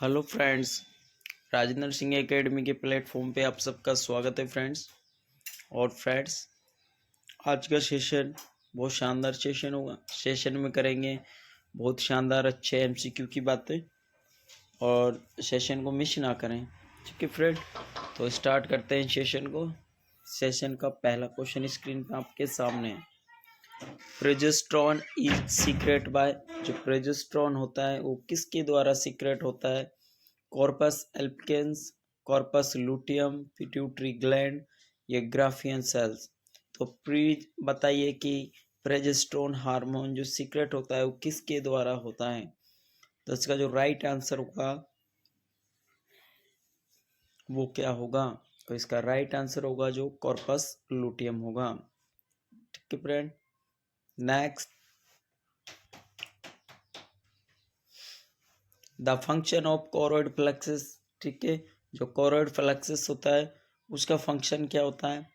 Hello friends, Rajendra Singh academy के platform पे आप सबका स्वागत है फ्रेंड्स। और फ्रेंड्स, आज का सेशन बहुत शानदार सेशन होगा। सेशन में करेंगे बहुत शानदार अच्छे एमसीक्यू की बातें और सेशन को मिस ना करें। ठीक है फ्रेंड, तो स्टार्ट करते हैं सेशन को। सेशन का पहला क्वेश्चन स्क्रीन पे आपके सामने है। प्रोजेस्टेरॉन इज सीक्रेट बाय, जो प्रोजेस्टेरॉन होता है वो किसके द्वारा सीक्रेट होता है? Corpus albicans, corpus luteum, pituitary gland या ग्राफियन सेल्स। तो प्लीज बताइए कि प्रोजेस्टेरॉन हार्मोन जो सीक्रेट होता है वो किसके द्वारा होता है? तो इसका जो राइट आंसर होगा वो क्या होगा? तो इसका राइट आंसर होगा जो कॉर्पस लुटियम होगा। ठीक है friend, next, the function of choroid plexus. ठीक है, जो कोरोइड प्लेक्सस होता है उसका फंक्शन क्या होता है?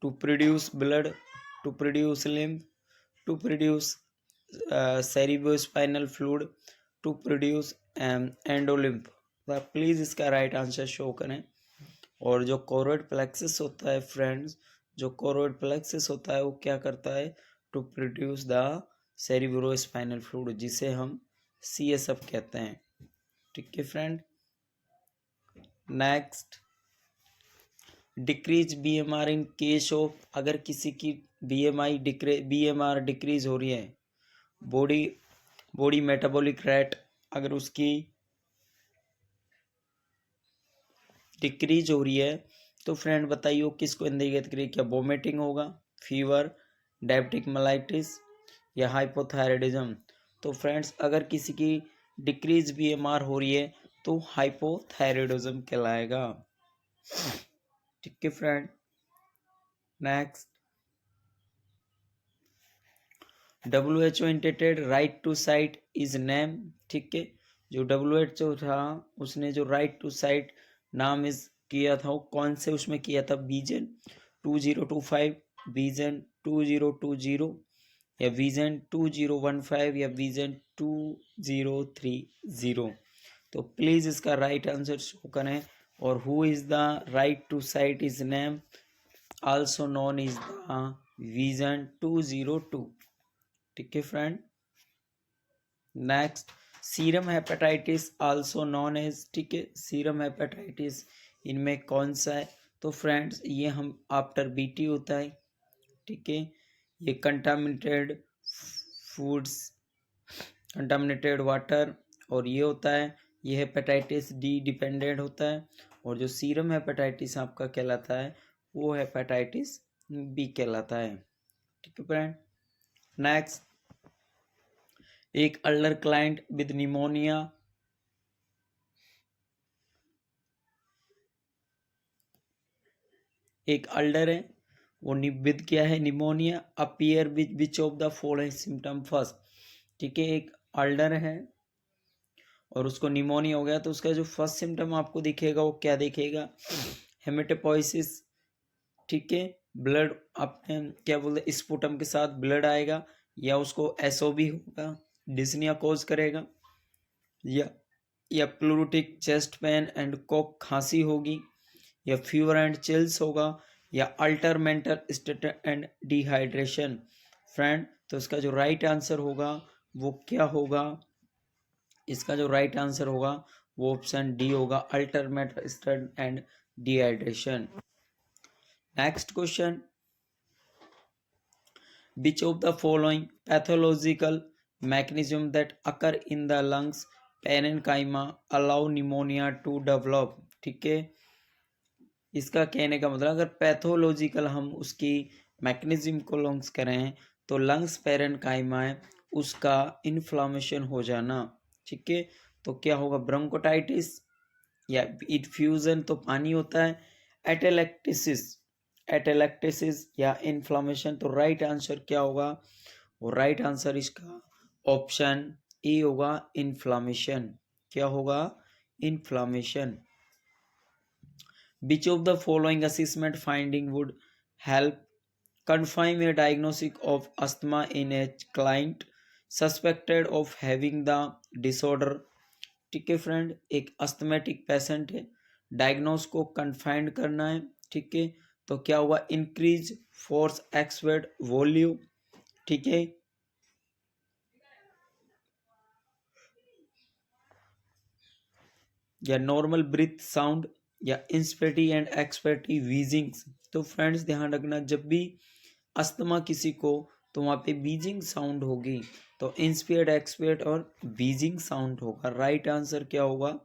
To produce blood, to produce lymph, to produce cerebrospinal fluid, to produce endolymph. Please इसका राइट आंसर शो करें। और जो कोरोइड प्लेक्सस होता है फ्रेंड्स, जो कोरोइड प्लेक्सस होता है वो क्या करता है? To produce the cerebrospinal fluid, जिसे हम CSF कहते हैं। ठीक है friend, next, decrease BMR in case of, अगर किसी की BMR डिक्रीज हो रही है, बॉडी बॉडी मेटाबॉलिक रेट अगर उसकी डिक्रीज हो रही है तो फ्रेंड बताइए वो किसको इंडिकेट करिए? क्या वोमिटिंग होगा, फीवर, डायबिटिक मेलाइटिस या हाइपोथायराइडिज्म? तो फ्रेंड्स, अगर किसी की डिक्रीज BMR हो रही है तो हाइपोथायराइडिज्म कहलाएगा। ठीक है friend, next, WHO intended right to sight is name. ठीक है, जो WHO था उसने जो राइट टू साइट नाम इस किया था वो कौन से उसमें किया था? विजन 2025, विजन 2020 या विजन 2015 या विजन 2030? तो प्लीज इसका राइट आंसर शो करें। और who is the right to sight is name also known is the vision 202। ठीक है friend, next, serum hepatitis also known as. ठीक है, सीरम हेपेटाइटिस इनमें कौन सा है? तो फ्रेंड्स, ये हम आफ्टर BT होता है। ठीक है, ये कंटामिनेटेड फूड्स, कंटामिनेटेड वाटर, और ये होता है, ये हेपेटाइटिस D डिपेंडेंट होता है। और जो सीरम हेपेटाइटिस आपका कहलाता है वो हेपेटाइटिस B कहलाता है। ठीक है फ्रेंड, नेक्स्ट, एक अल्डर क्लाइंट विद निमोनिया, एक अल्डर है वो विद क्या है? Pneumonia. Appear with which of the following symptom first. ठीक है, एक अल्डर है और उसको निमोनिया हो गया तो उसका जो फर्स्ट सिम्टम आपको दिखेगा वो क्या दिखेगा? हेमेटोपोइसिस। ठीक है, ब्लड, आपने क्या बोलते, स्पुटम के साथ ब्लड आएगा, या उसको SOB होगा, डिस्निया कोज करेगा, या प्लूरिटिक चेस्ट पेन एंड कोक, खांसी होगी, या फीवर एंड चिल्स होगा, या alter mental state and dehydration. Friend, तो इसका जो राइट आंसर होगा वो क्या होगा? इसका जो राइट आंसर होगा वो ऑप्शन D होगा, alter mental state and dehydration. Next question, which of the following pathological mechanism that occur in the lungs parenchyma allow pneumonia to develop? ठीक है, इसका कहने का मतलब अगर पैथोलॉजिकल हम उसकी मैकेनिज्म को लंग्स करें तो लंग्स पेरेनकाइमा है उसका इन्फ्लामेशन हो जाना। ठीक है, तो क्या होगा? ब्रोंकोटाइटिस या इन्फ्यूजन तो पानी होता है, एटेलेक्टिसिस, एटेलेक्टिसिस या इन्फ्लामेशन। तो राइट आंसर क्या होगा? और राइट आंसर इसका ऑप्शन E होगा, इन्फ्लामेशन। क्या होगा? Inflammation. Which of the following assessment finding would help confirm a diagnosis of asthma in a client suspected of having the disorder? ठीक है फ्रेंड, एक अस्थमेटिक पेशेंट है, डायग्नोस को confined करना है, ठीक है। तो क्या हुआ, इंक्रीज फोर्स एक्सवर्ड वॉल्यूम, ठीक है, या नॉर्मल ब्रीथ साउंड, या इंस्पेटी एंड एक्सपेटी वीजिंग्स। तो फ्रेंड्स ध्यान रखना, जब भी अस्थमा किसी को, तो वहाँ पे बीजिंग साउंड होगी, तो इंस्पेट एक्सपेट और बीजिंग साउंड होगा। राइट आंसर क्या होगा,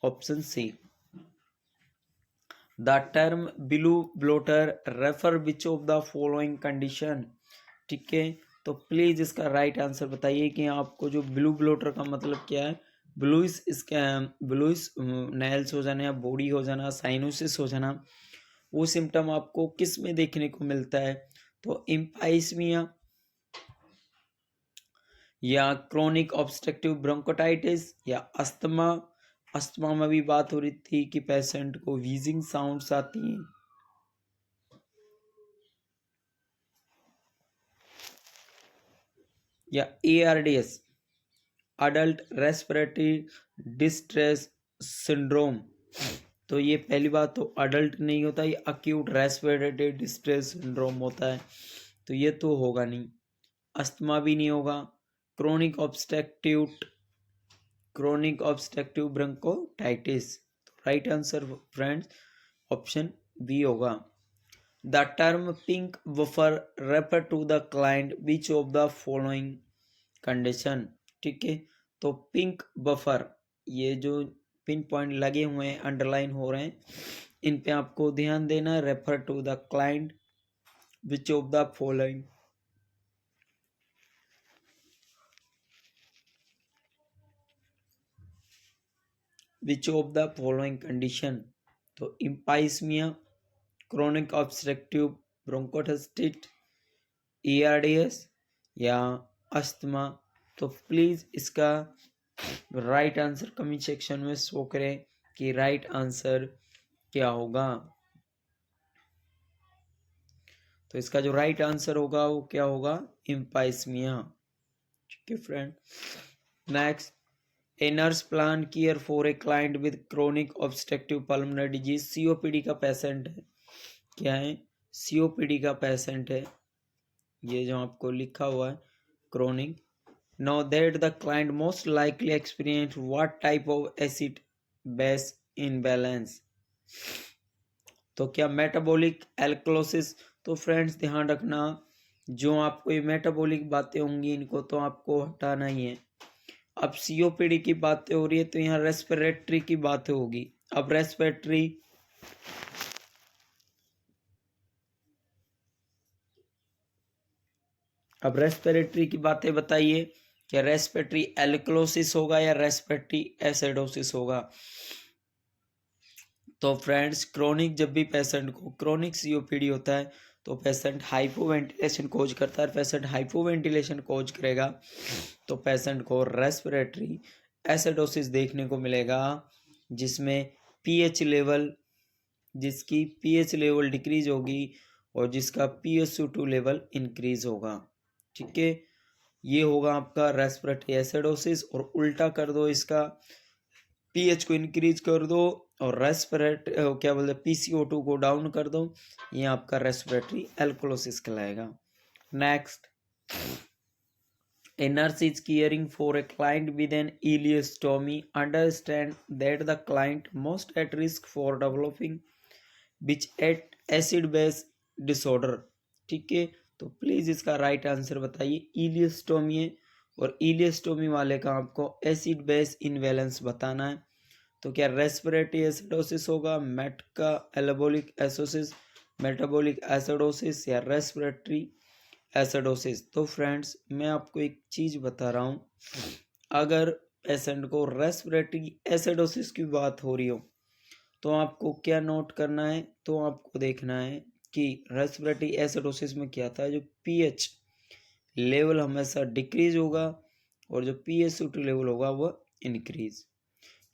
option C. The term blue bloater refer which of the following condition, ठीक है। तो प्लीज इसका राइट आंसर बताइए कि आपको जो ब्लू ब्लोटर का मतलब क्या है। ब्लूइस, इसका ब्लूइस नेल्स हो जाना, या बॉडी हो जाना, साइनोसिस हो जाना, वो सिम्टम आपको किस में देखने को मिलता है। तो इम्पाइस्मिया, या क्रोनिक ऑब्स्ट्रक्टिव ब्रोंकोटाइटिस, या अस्थमा। अस्थमा में भी बात हो रही थी कि पेशेंट को वीजिंग साउंड्स आती हैं, या ARDS, adult respiratory distress syndrome. तो ये पहली बात तो अडल्ट नहीं होता, ये अक्यूट रेस्पिरेटरी डिस्ट्रेस सिंड्रोम होता है, तो ये तो होगा नहीं। अस्थमा भी नहीं होगा। Chronic obstructive bronchitis. Right answer friends option B होगा। The term pink puffer refer to the client which of the following condition, ठीक है। तो पिंक बफर, ये जो पिन पॉइंट लगे हुए हैं, अंडरलाइन हो रहे हैं, इन पे आपको ध्यान देना। Refer to the client which of the following, which of the following condition. तो emphysema, chronic obstructive bronchitis, ARDS, या अस्थमा। तो प्लीज इसका राइट आंसर कमेंट सेक्शन में शो करें कि राइट आंसर क्या होगा। तो इसका जो राइट आंसर होगा वो क्या होगा, इम्पाइस्मिया, ठीक है friend. Next, a nurse plan care for a client with chronic obstructive pulmonary disease. COPD का पेशेंट है, क्या है, COPD का पेशेंट है, ये जो आपको लिखा हुआ है chronic. Now that the client most likely experience what type of acid base imbalance. तो क्या मेटाबॉलिक एल्कलोसिस। तो फ्रेंड्स ध्यान रखना, जो आपको ये मेटाबॉलिक बातें होंगी इनको तो आपको हटाना ही है। अब COPD की बातें हो रही है, तो यहाँ रेस्पिरेटरी की बातें होगी। अब रेस्पिरेटरी की बातें बताइए, क्या रेस्पिरेटरी एल्कलोसिस होगा या रेस्पिरेटरी एसिडोसिस होगा। तो फ्रेंड्स क्रोनिक, जब भी पेशेंट को क्रोनिक COPD होता है, तो पेशेंट हाइपोवेंटिलेशन कोज करता है। पेशेंट हाइपोवेंटिलेशन कोज करेगा तो पेशेंट को रेस्पिरेटरी एसिडोसिस देखने को मिलेगा, जिसमें पीएच लेवल, जिसकी पीएच लेवल डिक्रीज होगी और जिसका PSO2 लेवल इंक्रीज होगा, ठीक है। ये होगा आपका रेस्पिरेटरी एसिडोसिस। और उल्टा कर दो इसका, पीएच को इंक्रीज कर दो और क्या बोलते हैं, PCO2 को डाउन कर दो, ये आपका रेस्पिरेटरी एल्कोलोसिस कहलाएगा। Next, a nurse is caring for a client with an ileostomy. Understand that the client most at risk for developing which at acid base disorder, ठीक है। तो प्लीज इसका राइट आंसर बताइए। इलियोस्टोमी है, और ileostomy वाले का आपको एसिड बेस इनवैलेंस बताना है। तो क्या रेस्पिरेटरी एसिडोसिस होगा, मेटाबॉलिक एसिडोसिस, या रेस्पिरेटरी एसिडोसिस। तो फ्रेंड्स मैं आपको एक चीज़ बता रहा हूँ, अगर पेशेंट को रेस्पिरेटरी एसिडोसिस की बात हो रही हो, तो आपको क्या नोट करना है, तो आपको देखना है कि रेस्पिरेटरी एसिडोसिस में क्या था, जो पीएच लेवल हमेशा डिक्रीज होगा और जो PSO2 लेवल होगा वह इंक्रीज,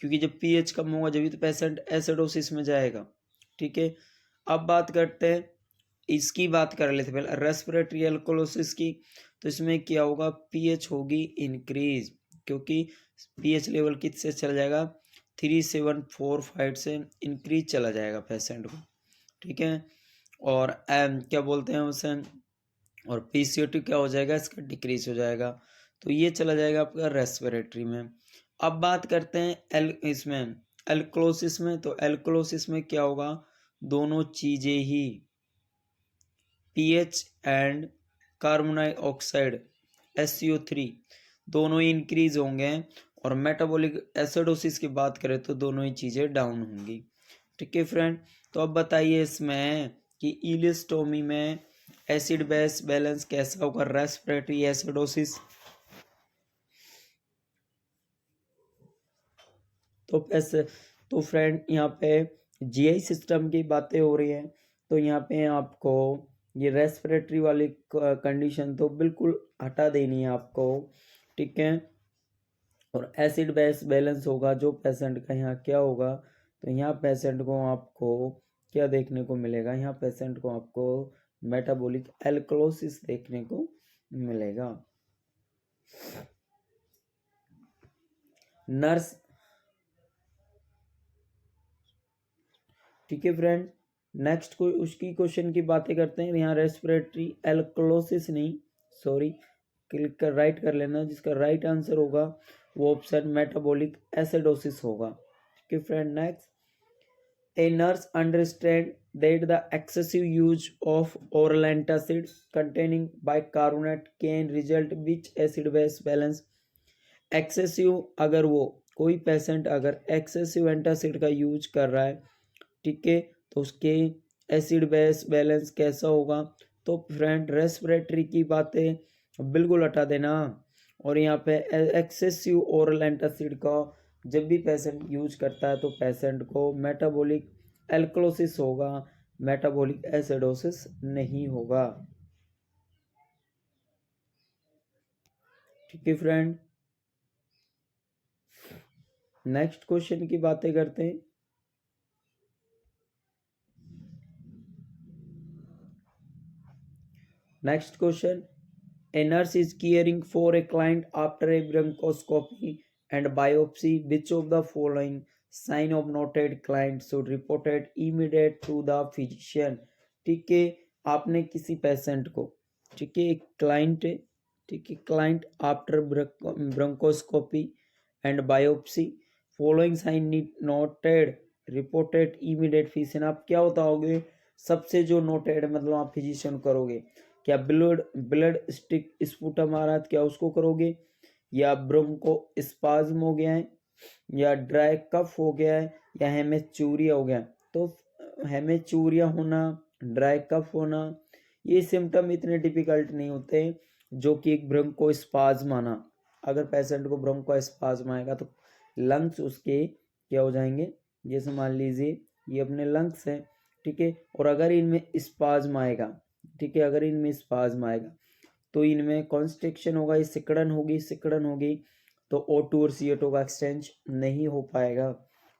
क्योंकि जब पीएच कम होगा जब तो पेशेंट एसिडोसिस में जाएगा, ठीक है। अब बात करते हैं, इसकी बात कर लेते पहले रेस्पिरेटरी एल्कोलोसिस की। तो इसमें क्या होगा, पीएच होगी इंक्रीज, क्योंकि पीएच लेवल किससे चला जाएगा, 3745 से इंक्रीज चला जाएगा पेशेंट को, ठीक है। और क्या बोलते हैं उसे, और पीसीओ2 क्या हो जाएगा, इसका डिक्रीज हो जाएगा। तो ये चला जाएगा आपका रेस्पिरेटरी में। अब बात करते हैं इसमें एल्कोलोसिस में। तो एल्कोलोसिस में क्या होगा, दोनों चीजें ही PH and carbon dioxide SCO3 दोनों ही इंक्रीज होंगे, और मेटाबॉलिक एसिडोसिस की बात करें तो दोनों ही चीज़ें डाउन होंगी, ठीक है फ्रेंड। तो अब बताइए इसमें कि इलियोस्टोमी में एसिड बेस बैलेंस कैसा होगा, रेस्पिरेटरी एसिडोसिस। तो फ्रेंड यहाँ पे जीआई सिस्टम की बातें हो रही है, तो यहाँ पे आपको ये रेस्पिरेटरी वाली कंडीशन तो बिल्कुल हटा देनी है आपको, ठीक है। और एसिड बेस बैलेंस होगा जो पेशेंट का यहाँ क्या होगा, तो यहाँ पेशेंट को आपको क्या देखने को मिलेगा, यहाँ पेशेंट को आपको मेटाबॉलिक एल्कलोसिस देखने को मिलेगा। नर्स, ठीक है फ्रेंड। नेक्स्ट को उसकी क्वेश्चन की बातें करते हैं। यहाँ रेस्पिरेटरी एल्कलोसिस नहीं, सॉरी, क्लिक कर राइट कर लेना, जिसका राइट आंसर होगा वो ऑप्शन मेटाबॉलिक एसिडोसिस होगा, ठीक है friend. Next, a nurse understand that the excessive use of oral antacid containing bicarbonate can result which acid base balance। Excessive, अगर वो कोई पेशेंट अगर एक्सेसिव एंटासिड का यूज कर रहा है, ठीक है, तो उसके एसिड बेस बैलेंस कैसा होगा। तो फ्रेंड रेस्पिरेटरी की बातें बिल्कुल हटा देना, और यहाँ पे एक्सेसिव ओरल एंटासिड का जब भी पेशेंट यूज करता है तो पेशेंट को मेटाबॉलिक एल्कलोसिस होगा, मेटाबॉलिक एसिडोसिस नहीं होगा, ठीक है फ्रेंड। नेक्स्ट क्वेश्चन की बातें करते हैं। Next question, a nurse is caring for a client after a bronchoscopy and biopsy. Which of the following sign of noted client should report it immediate to the physician। ठीक है, आपने किसी patient को, ठीक है, एक क्लाइंट है, ठीक है, client after bronchoscopy and biopsy, following sign need noted reported immediate physician. आप क्या बताओगे, सबसे जो नोटेड मतलब आप फिजिशियन करोगे, क्या ब्लड स्टिक स्पुटम आ रहा है, क्या उसको करोगे, या ब्रोंको स्पाज्म हो गया है, या ड्राई कफ हो गया है, या हेमेचूरिया हो गया है। तो हेमेचूरिया होना, ड्राई कफ होना, ये सिम्टम इतने डिफिकल्ट नहीं होते जो कि एक ब्रोंको स्पाज्म आना। अगर पेशेंट को ब्रोंको स्पाज्म आएगा तो लंग्स उसके क्या हो जाएंगे, जैसे मान लीजिए ये अपने लंग्स हैं, ठीक है, और अगर इनमें स्पाज्म आएगा, ठीक है, अगर इनमें स्पाज्म आएगा तो इनमें कॉन्स्ट्रिक्शन होगा, ये सिकड़न होगी, तो O2 और CO2 का एक्सचेंज नहीं हो पाएगा,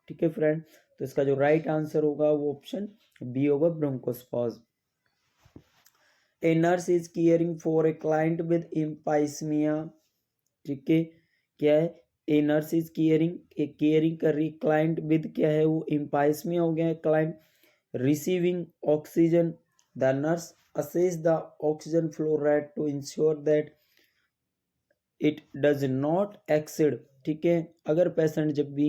ठीक है फ्रेंड। तो इसका जो राइट आंसर होगा वो ऑप्शन बी होगा, bronchospasm. A nurse is caring for a client with emphysema, ठीक है, क्या है, ए नर्स इज केयरिंग कर रही क्लाइंट विद क्या है वो एम्पाइसमिया हो गया है client, receiving oxygen, the nurse assess the oxygen flow rate to ensure that it does not exceed, ठीक है। अगर पेशेंट जब भी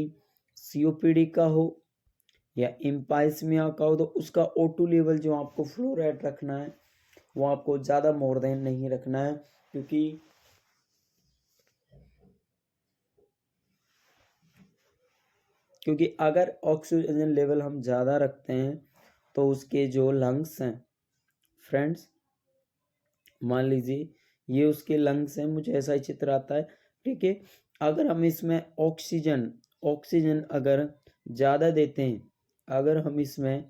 COPD का हो या एम्पाइसमिया का हो तो उसका O2 लेवल जो आपको फ्लो रेट रखना है वो आपको ज़्यादा मोर देन नहीं रखना है, क्योंकि अगर ऑक्सीजन लेवल हम ज़्यादा रखते हैं तो उसके जो लंग्स हैं फ्रेंड्स, मान लीजिए ये उसके लंग्स हैं, मुझे ऐसा ही चित्र आता है, ठीक है, अगर हम इसमें ऑक्सीजन अगर ज़्यादा देते हैं, अगर हम इसमें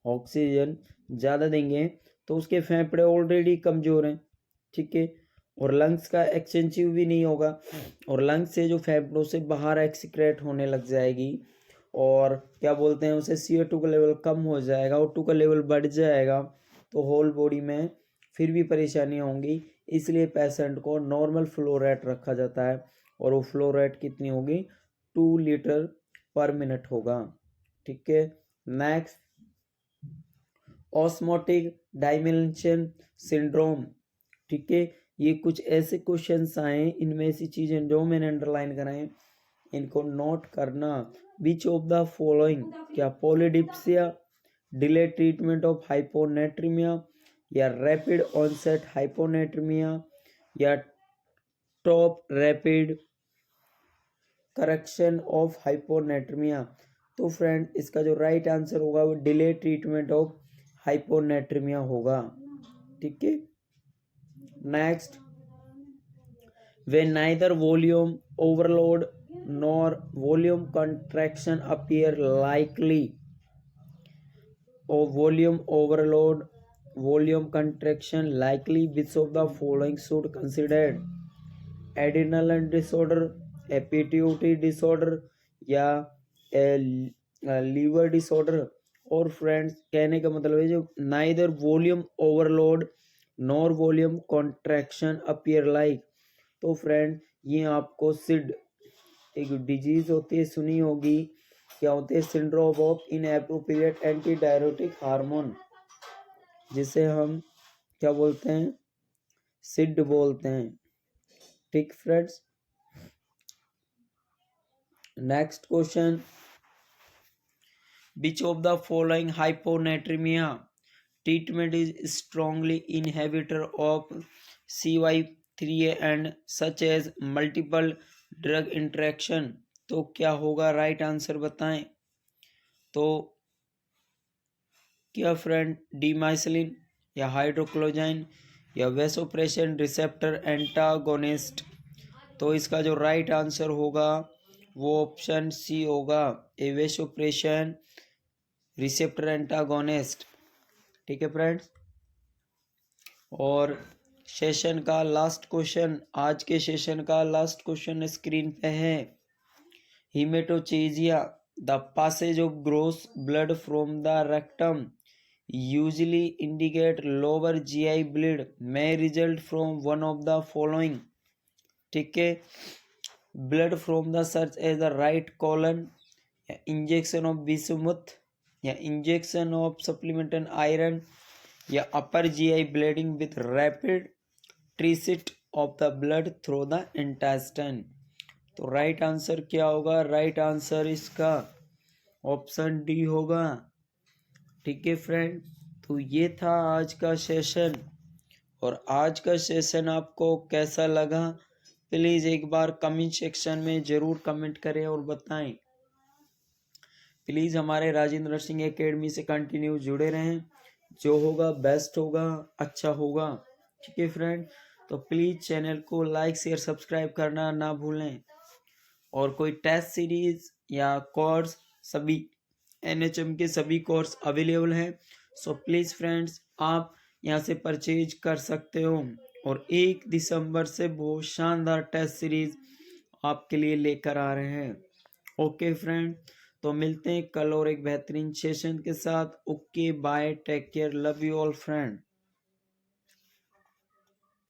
ऑक्सीजन ज़्यादा देंगे तो उसके फेफड़े ऑलरेडी कमज़ोर हैं, ठीक है, और लंग्स का एक्सचेंजिव भी नहीं होगा, और लंग्स से जो फेफड़ों से बाहर एक्सक्रेट होने लग जाएगी, और क्या बोलते हैं उसे, CO2 का लेवल कम हो जाएगा, O2 का लेवल बढ़ जाएगा, तो होल बॉडी में फिर भी परेशानी होंगी। इसलिए पेशेंट को नॉर्मल फ्लो रेट रखा जाता है, और वो फ्लो रेट कितनी होगी 2 लीटर पर मिनट होगा। ठीक है, नेक्स्ट ऑस्मोटिक डायमेंशन सिंड्रोम। ठीक है, ये कुछ ऐसे क्वेश्चंस आए, इनमें ऐसी चीजें जो मैंने अंडरलाइन कराए इनको नोट करना। विच ऑफ द फॉलोइंग, क्या polydipsia, delay treatment of hyponatraemia, या रैपिड ऑनसेट हाइपोनेट्रीमिया, या top rapid correction of hyponatraemia. तो फ्रेंड इसका जो राइट आंसर होगा वो डिले ट्रीटमेंट ऑफ हाइपोनेट्रीमिया होगा। ठीक है, next when neither volume overload nor volume contraction appear likely, or volume overload volume contraction likely, which of the following should considered? adrenal disorder, a pituitary disorder, या liver disorder. और friends कहने का मतलब है जो neither volume overload nor volume contraction appear like. तो friend ये आपको सिड एक डिजीज होती है, सुनी होगी, क्या होते हैं syndrome of inappropriate anti diuretic hormone, जिसे हम क्या बोलते हैं सिड बोलते हैं। ठीक friends, next question, which of the following hyponatremia treatment is strongly inhibitor of CY3A and such as multiple drug interaction? तो क्या होगा राइट आंसर बताएं। तो क्या फ्रेंड डीमाइसिलिन, या हाइड्रोक्लोजाइन, या वेसोप्रेशन रिसेप्टर एंटागोनिस्ट। तो इसका जो राइट आंसर होगा वो ऑप्शन सी होगा, ए वेसोप्रेशन रिसेप्टर एंटागोनिस्ट। ठीक है फ्रेंड्स, और सेशन का लास्ट क्वेश्चन, आज के सेशन का लास्ट क्वेश्चन स्क्रीन पे है। Hematochezia, the passage of gross blood from the rectum usually indicate lower GI bleed may result from one of the following. ठीक है, blood from the search as the right colon, या injection of bismuth, या injection of supplement iron, या upper GI bleeding with rapid transit of the blood through the intestine. तो right answer क्या होगा, right answer इसका option D होगा। ठीक है फ्रेंड, तो ये था आज का सेशन, और आज का सेशन आपको कैसा लगा प्लीज़ एक बार कमेंट सेक्शन में ज़रूर कमेंट करें और बताएं। प्लीज़ हमारे राजेंद्र सिंह एकेडमी से कंटिन्यू जुड़े रहें, जो होगा बेस्ट होगा, अच्छा होगा। ठीक है फ्रेंड, तो प्लीज़ चैनल को लाइक शेयर सब्सक्राइब करना ना भूलें। और कोई टेस्ट सीरीज़ या कोर्स, सभी एनएचएम के सभी कोर्स अवेलेबल हैं, सो प्लीज़ फ्रेंड्स आप यहाँ से परचेज कर सकते हो। और 1 दिसंबर से बहुत शानदार टेस्ट सीरीज़ आपके लिए लेकर आ रहे हैं। ओके फ्रेंड, तो मिलते हैं कल और एक बेहतरीन सेशन के साथ। Okay bye, take care, love you all friend.